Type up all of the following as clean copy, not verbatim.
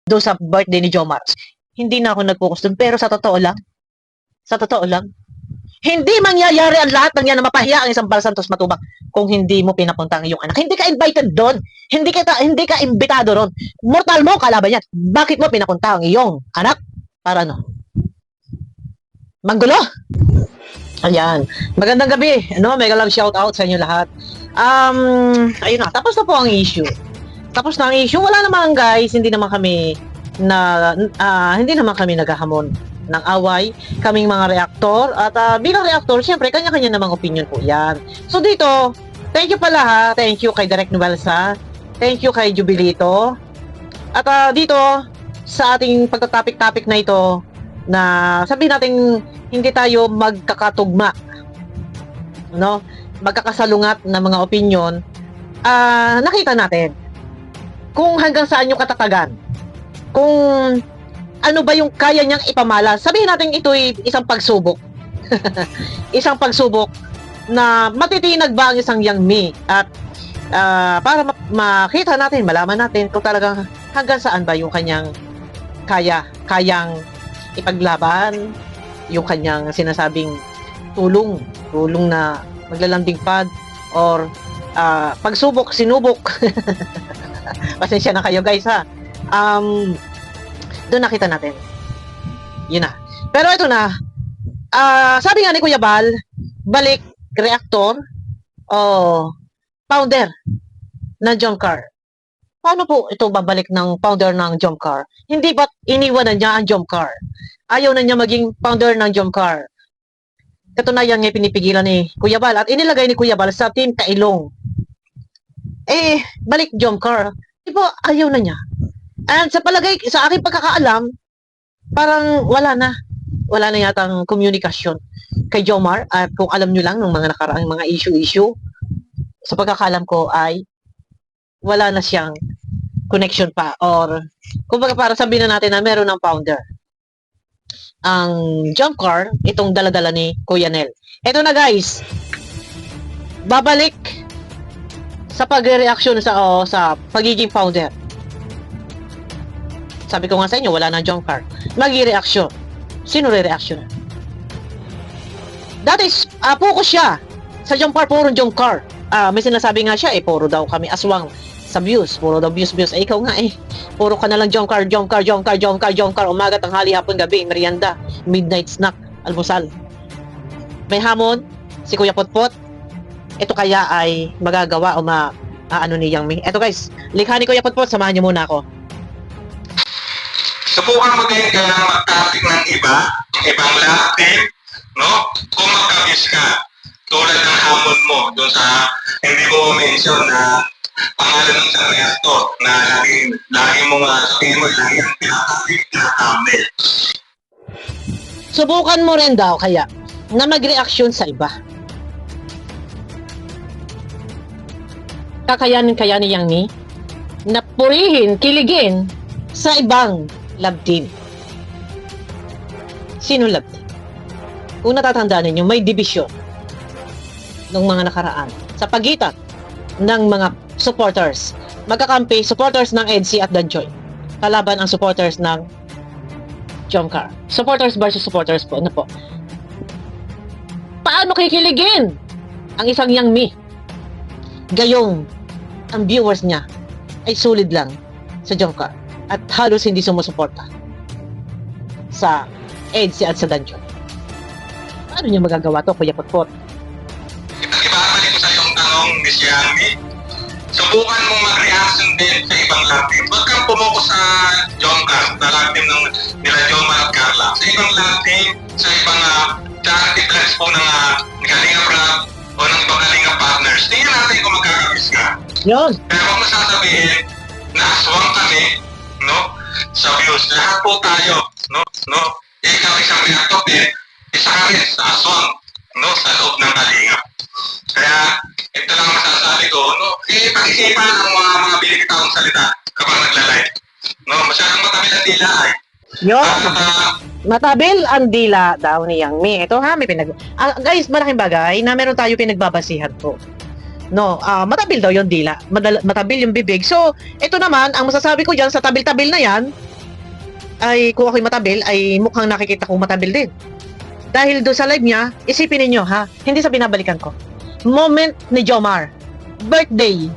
doon sa birthday ni Jomar. Hindi na ako nag-focus doon. Pero sa totoo lang, hindi mangyayari ang lahat ng yan na mapahiya ang isang Bal Santos Matubang kung hindi mo pinapunta ang iyong anak. Hindi ka invited doon. Hindi ka imbitado ron. Mortal mo kalaban yan. Bakit mo pinapunta ang iyong anak? Para ano? Manggulo? Ayan. Magandang gabi. Mega love shout out sa inyo lahat. Ayun na. Tapos na po ang issue. Wala naman guys. Hindi naman kami naghahamon ng away, kaming mga reaktor, at bilang reaktor, syempre, kanya-kanya namang opinion po yan. So dito, thank you pala ha, thank you kay Direk Novelsa, thank you kay Jubilito, at dito, sa ating pagtatapik-tapik na ito, na sabihin natin, hindi tayo magkakatugma, magkakasalungat na mga opinion, nakita natin, kung hanggang saan yung katatagan, kung ano ba yung kaya niyang ipamalas. Sabihin natin ito'y isang pagsubok. Isang pagsubok na matitinag ba ang isang Yang Mi at para makita natin, malaman natin kung talagang hanggang saan ba yung kanyang kayang ipaglaban, yung kanyang sinasabing tulong na maglalambing pad or pagsubok, sinubok. Pasensya na kayo guys ha. Doon nakita natin. Yun na. Pero ito na. Sabi nga ni Kuya Bal, balik reactor o founder ng Jomcar. Paano po ito babalik ng founder ng Jomcar? Hindi ba't iniwanan niya ang Jomcar? Ayaw na niya maging founder ng Jomcar. Katunayan nga pinipigilan ni Kuya Bal at inilagay ni Kuya Bal sa team Kailong. Balik Jomcar. Di ba ayaw na niya? And sa aking pagkakaalam, parang wala na yatang komunikasyon kay Jomar. At kung alam nyo lang ng mga nakaraang mga issue, sa pagkakaalam ko ay wala na siyang connection pa. Or, kumbaga para sabihin na natin na meron ng founder. Ang Jomcar, itong daladala ni Kuya Nel. Ito na guys, babalik sa pag-reaction sa pagiging founder. Sabi ko nga sa inyo, wala na Jomcar. Mag-i-reaction. Sino re-reaction? That is, focus siya sa Jomcar, puro Jomcar. May sinasabi nga siya, puro daw kami aswang sa views. Puro daw views. Ikaw nga puro ka na lang Jomcar. Umaga, tanghali, hapon, gabi, merienda, midnight snack, almusal. May hamon, si Kuya Potpot. Ito kaya ay magagawa o ni Yang Mi. Ito guys, likha ni Kuya Potpot, samahan niyo muna ako. Subukan mo din ka na mag-topic ng ibang lahat, no? Kung mag-abuse ka, tulad ng hamon mo, doon sa hindi mo mention na pangalan ng isang reactor na lagi mo nga sabihin mo, lagi ang pinatapik. Subukan mo rin daw kaya na mag-reaction sa iba. Kakayanin kaya ni Yang Mi na purihin, kiligin sa ibang love team. Sino love team? Kung natatandaan ninyo, may division ng mga nakaraan sa pagitan ng mga supporters. Magkakampi, supporters ng EDC at Danjoy. Kalaban ang supporters ng Jomcar. Supporters versus supporters po. Ano po? Paano kikiligin ang isang Yang Mi? Gayong ang viewers niya ay sulit lang sa Jomcar at halos hindi sumusuporta sa EDC at sa Danjoy. Paano niya magagawa to, Kuya Potpot? Ibabalik ko sa iyong tanong, Miss Yami. Subukan mong mag-reaction din sa ibang love team. Huwag kang pumuko sa Jomcar, na love team ng nila Jomar at Carla. Sa ibang love team, sa ibang charity plans po ng Kalinga Prab o ng Kalinga Partners. Tingnan natin kung magkakabis ka. Yun. Pero kung masasabihin na aswang kami, no? Sa views, lahat po tayo, no? Ikaw isang reactor isa ka rin sa aswang, no? Sa loob ng Kalinga. Kaya, ito lang masasabi ko, no? Pag-isipan ang mga bilikitaong salita kapag nagla-live. No? Masyadong matabil ang dila ay. Yun. Matabil ang dila daw ni Yang Mi. Ito ha, may guys, malaking bagay na meron tayo pinagbabasihan po. No, matabil daw yung dila. Matabil yung bibig. So, ito naman, ang masasabi ko dyan sa tabil-tabil na yan, ay kung ako'y matabil, ay mukhang nakikita kong matabil din. Dahil doon sa live niya, isipin ninyo ha, hindi sa binabalikan ko. Moment ni Jomar, birthday.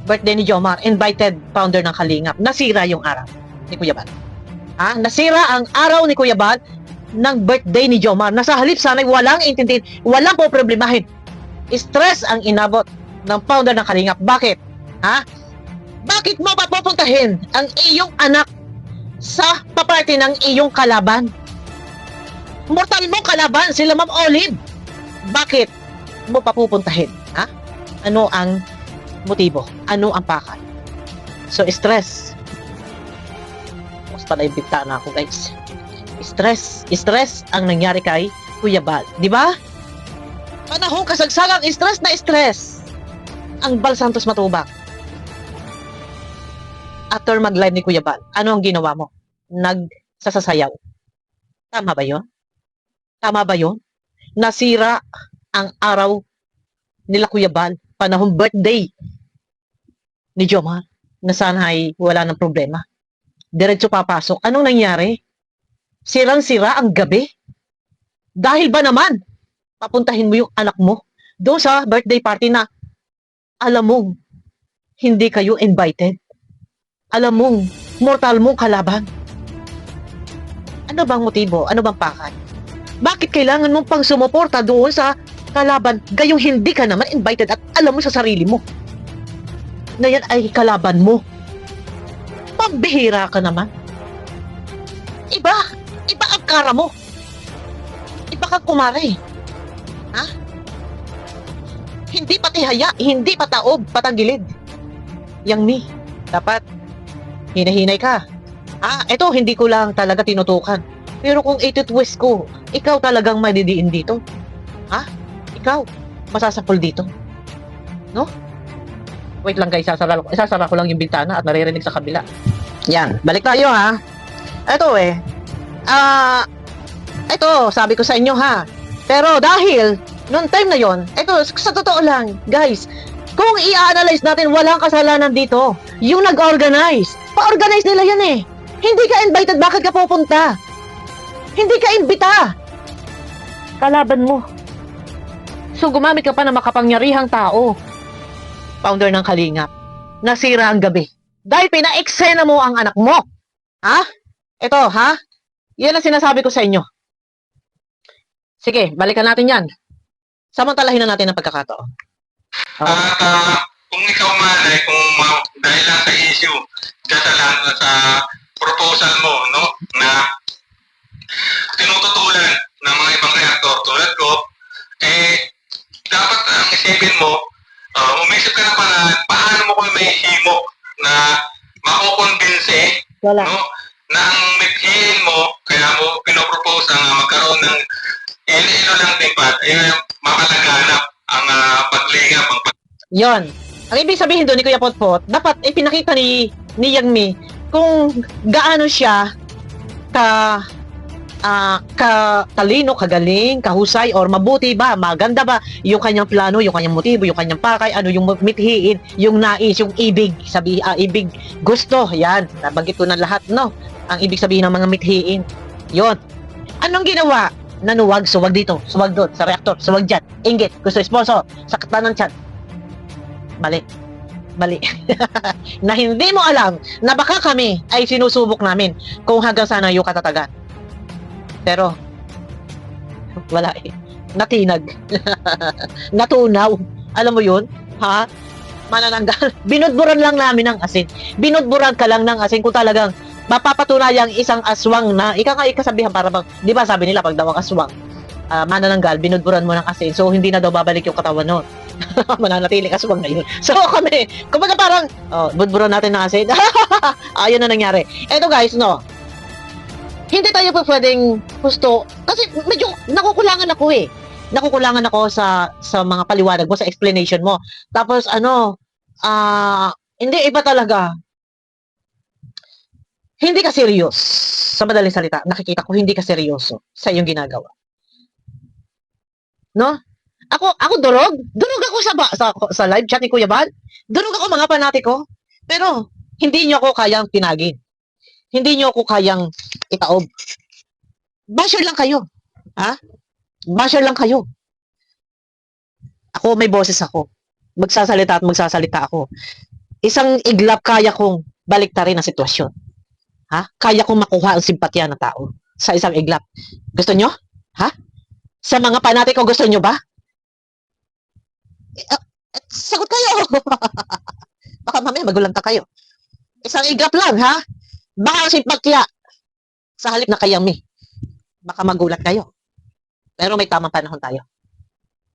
Birthday ni Jomar, invited founder ng Kalingap. Nasira yung araw ni Kuya Bal. Ha? Nasira ang araw ni Kuya Bal ng birthday ni Jomar. Nasa halip sana'y walang intindihin, walang po problemahin. Stress ang inabot ng founder ng Kalingap. Bakit? Ha? Bakit mo papupuntahin ang iyong anak sa paparty ng iyong kalaban? Mortal mong kalaban, sila Ma'am Olive. Bakit mo papupuntahin? Ha? Ano ang motibo? Ano ang pakal? So, stress. Mas pala yung bintana ako, guys. Stress ang nangyari kay Kuya Bal. Di ba? Panahong kasagsagang stress na stress ang Bal Santos Matubak. After mag-live ni Kuya Bal, ano ang ginawa mo? Nagsasasayaw. Tama ba yun? Tama ba yun? Nasira ang araw nila Kuya Bal, panahong birthday ni Jomar, na sana ay wala ng problema. Diretso papasok. Anong nangyari? Sirang-sira ang gabi. Dahil ba naman, papuntahin mo yung anak mo doon sa birthday party na alam mong hindi kayo invited. Alam mong mortal mong kalaban. Ano bang motibo? Ano bang pakay? Bakit kailangan mong pang sumuporta doon sa kalaban gayong hindi ka naman invited at alam mo sa sarili mo na yan ay kalaban mo? Pambihira ka naman. Iba ang kara mo. Iba kang kumare. Ha? Hindi pati haya, hindi pataob, patagilid. Yang mi, dapat hinahinay ka. Eto, hindi ko lang talaga tinutukan. Pero kung iti-twist ko, ikaw talagang madidiin dito. Ikaw, masasapol dito. No? Wait lang guys, isasara ko lang yung bintana at naririnig sa kabila. Yan, balik tayo ha. Eto eto, sabi ko sa inyo ha. Pero dahil, noong time na yon, eto, sa totoo lang, guys, kung i-analyze natin, walang kasalanan dito. Yung nag-organize. Pa-organize nila yan eh. Hindi ka invited, bakit ka pupunta? Hindi ka imbita. Kalaban mo. So gumamit ka pa ng makapangyarihang tao. Founder ng Kalingap. Nasira ang gabi. Dahil pina-eksena mo ang anak mo. Ha? Ito, ha? Yan ang sinasabi ko sa inyo. Sige, balikan natin yan. Samantalahin na natin ang pagkakataon. At kung ikaw man ay dahil lang sa issue, lang sa proposal mo, no, na tinututulan ng mga ibang reactor tulad ko, dapat ang isipin mo, umisip ka na paano mo kung may himo na makukonbinse, Wala. no, na ang mithiin mo, kaya mo pinopropose ang magkaroon ng ilo lang din pa, makalaganap ang paglingap, ang Yon. Ang ibig sabihin doon ni Kuya Potpot, dapat ipinakita ni Yang Mi kung gaano siya talino, kagaling, kahusay, or mabuti ba, maganda ba yung kanyang plano, yung kanyang motibo, yung kanyang pakay, ano yung mithiin, yung nais, yung ibig, ibig, gusto, yan, nabanggit ko na lahat, no? Ang ibig sabihin ng mga mithiin. Yon. Anong ginawa? Nanuwag, suwag dito, suwag doon, sa reactor, suwag dyan, inggit, gusto sponsor, sa katanan chan. Mali. Na hindi mo alam na baka kami ay sinusubok namin kung hanggang sana yung katatagan. Pero, wala eh. Natinag. Natunaw. Alam mo yun? Ha? Manananggal. Binudburan lang namin ng asin. Binudburan ka lang ng asin kung talagang mapapatunayang isang aswang na, ikasabihan para bang, di ba sabi nila pag daw ang aswang, manananggal, binudburan mo ng asin. So, hindi na daw babalik yung katawan nun. Mananatiling aswang na yun. So, kami, kumbaga parang, budburan natin ng asin. Ayun na nangyari. Eto guys, no, hindi tayo pa pwedeng gusto, kasi medyo nakukulangan ako eh. Nakukulangan ako sa mga paliwanag mo, sa explanation mo. Tapos, hindi, iba talaga. Hindi ka serious. Sa madaling salita, nakikita ko hindi ka seryoso sa iyong ginagawa. No? Ako durog ako sa live chat ni Kuya Bal. Durog ako mga panati ko. Pero hindi niyo ako kayang tinagin. Hindi nyo ako kayang itaob. Basher lang kayo. Ha? Basher lang kayo. Ako, may boses ako. Magsasalita at magsasalita ako. Isang iglap kaya kong baliktarin ang sitwasyon. Ha? Kaya kong makuha ang simpatya ng tao sa isang iglap. Gusto nyo? Ha? Sa mga panatiko, gusto nyo ba? Sagot kayo! Baka mamaya magulanta kayo. Isang iglap lang, ha? Baka ang simpatya sa halip na kayami. Baka magulat kayo. Pero may tamang panahon tayo.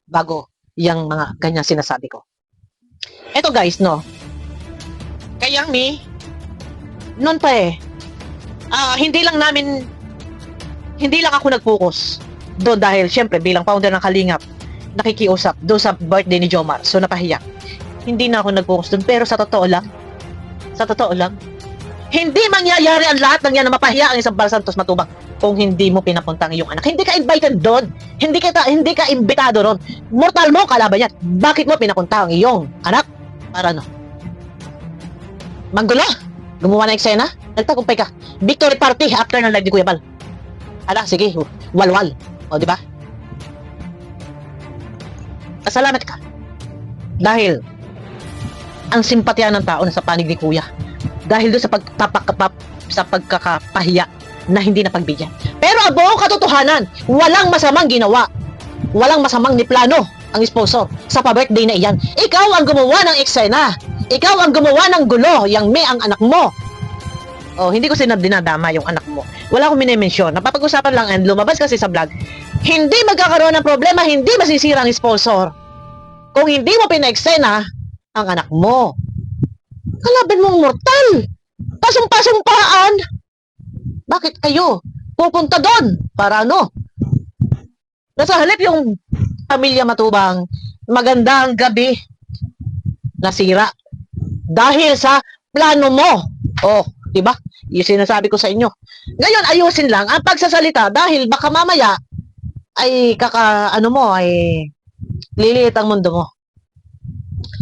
Bago yung mga ganyan sinasabi ko. Eto guys, no? Kayami, noon pa hindi lang ako nag-focus doon dahil syempre bilang founder ng Kalingap, nakikiusap doon sa birthday ni Jomar. So napahiya. Hindi na ako nag-focus doon. Pero sa totoo lang, hindi mangyayari ang lahat ng yan na mapahiya ang isang Bal Santos Matubang kung hindi mo pinapunta ang iyong anak. Hindi ka invited doon. Hindi ka imbitado doon. Mortal mo, kalaban yan. Bakit mo pinapunta ang iyong anak? Para ano? Manggulo? Gumawa ng eksena? Nagtagumpay ka. Victory party after ng live ni Kuya Bal. Ala, sige, walwal. O, di ba? Pasalamat ka. Dahil ang simpatya ng tao na sa panig ni Kuya. Dahil doon sa pagkakapahiya na hindi napagbigyan. Pero ang buong katotohanan, walang masamang ginawa. Walang masamang niplano ang sponsor sa pa-birthday na iyan. Ikaw ang gumawa ng eksena. Ikaw ang gumawa ng gulo, yang may ang anak mo. Oh, hindi ko dinadama yung anak mo. Wala akong minimensyon. Napapag-usapan lang and lumabas kasi sa vlog. Hindi magkakaroon ng problema, hindi masisira ang sponsor. Kung hindi mo pina-eksena ang anak mo. Kalaban mong mortal. Pasong-pasong-paan. Bakit kayo pupunta doon? Para ano? Nasa halip yung pamilya Matubang, magandang gabi, nasira. Dahil sa plano mo. Oh, di ba? Yung sinasabi ko sa inyo. Ngayon, ayusin lang ang pagsasalita dahil baka mamaya ay liliit ang mundo mo.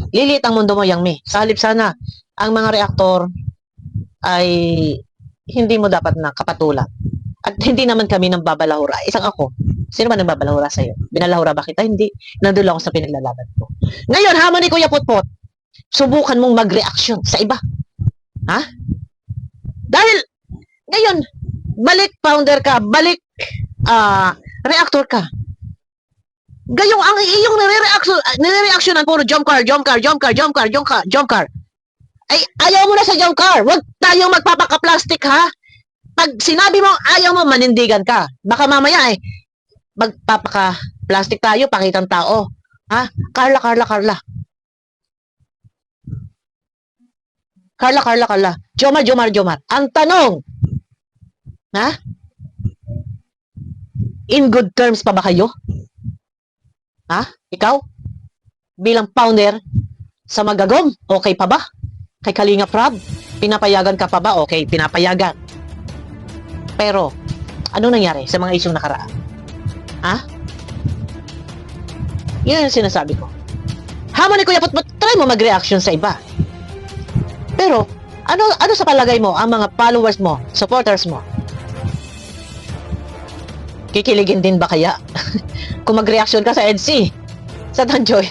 Liliit ang mundo mo, Yang Mi. Sa halip sana, ang mga reaktor ay hindi mo dapat na kapatulan. At hindi naman kami nang babalahura. Isang ako. Sino ba nang babalahura sa'yo? Binalahura ba kita? Hindi. Nandun lang ako sa pinaglalaban ko. Ngayon, hamon ni Kuya Putput, subukan mong mag-reaction sa iba. Ha? Dahil, ngayon, balik founder ka, balik reactor ka. Gayong ang iyong nire-reactionan puro jump car. Ay, ayaw mo na sa jump car. Huwag tayong magpapaka-plastic, ha? Pag sinabi mo ayaw mo, manindigan ka. Baka mamaya magpapaka-plastic tayo, pakitang tao. Ha? Carla. Carla. Jomar. Ang tanong, ha? In good terms pa ba kayo? Ha? Ikaw? Bilang founder sa Magagom, okay pa ba? Kay Kalingap Rab, pinapayagan ka pa ba? Okay, pinapayagan. Pero, ano nangyari sa mga isyong nakaraan? Ha? Yan ang sinasabi ko. Hamon ni Kuya Putput, try mo mag-reaction sa iba. Pero, ano sa palagay mo ang mga followers mo, supporters mo? Kikiligin din ba kaya? Kung mag-reaction ka sa EDC, sa Tanjoy.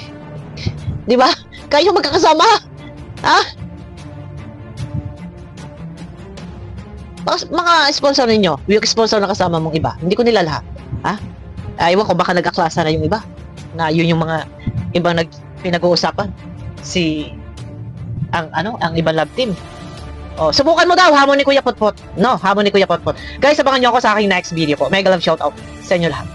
Di ba? Kayo magkakasama. Ha? Mga sponsor ninyo, yung sponsor na kasama mong iba, hindi ko nila lahat. Ha? Ewan ko, baka nag-aklasa na yung iba. Na yun yung mga ibang pinag-uusapan. Ang ibang love team. Oh, subukan mo daw, hamon ni Kuya Putput. No, hamon ni Kuya Putput. Guys, abangan nyo ako sa aking next video po. Mega love shoutout sa inyo lahat.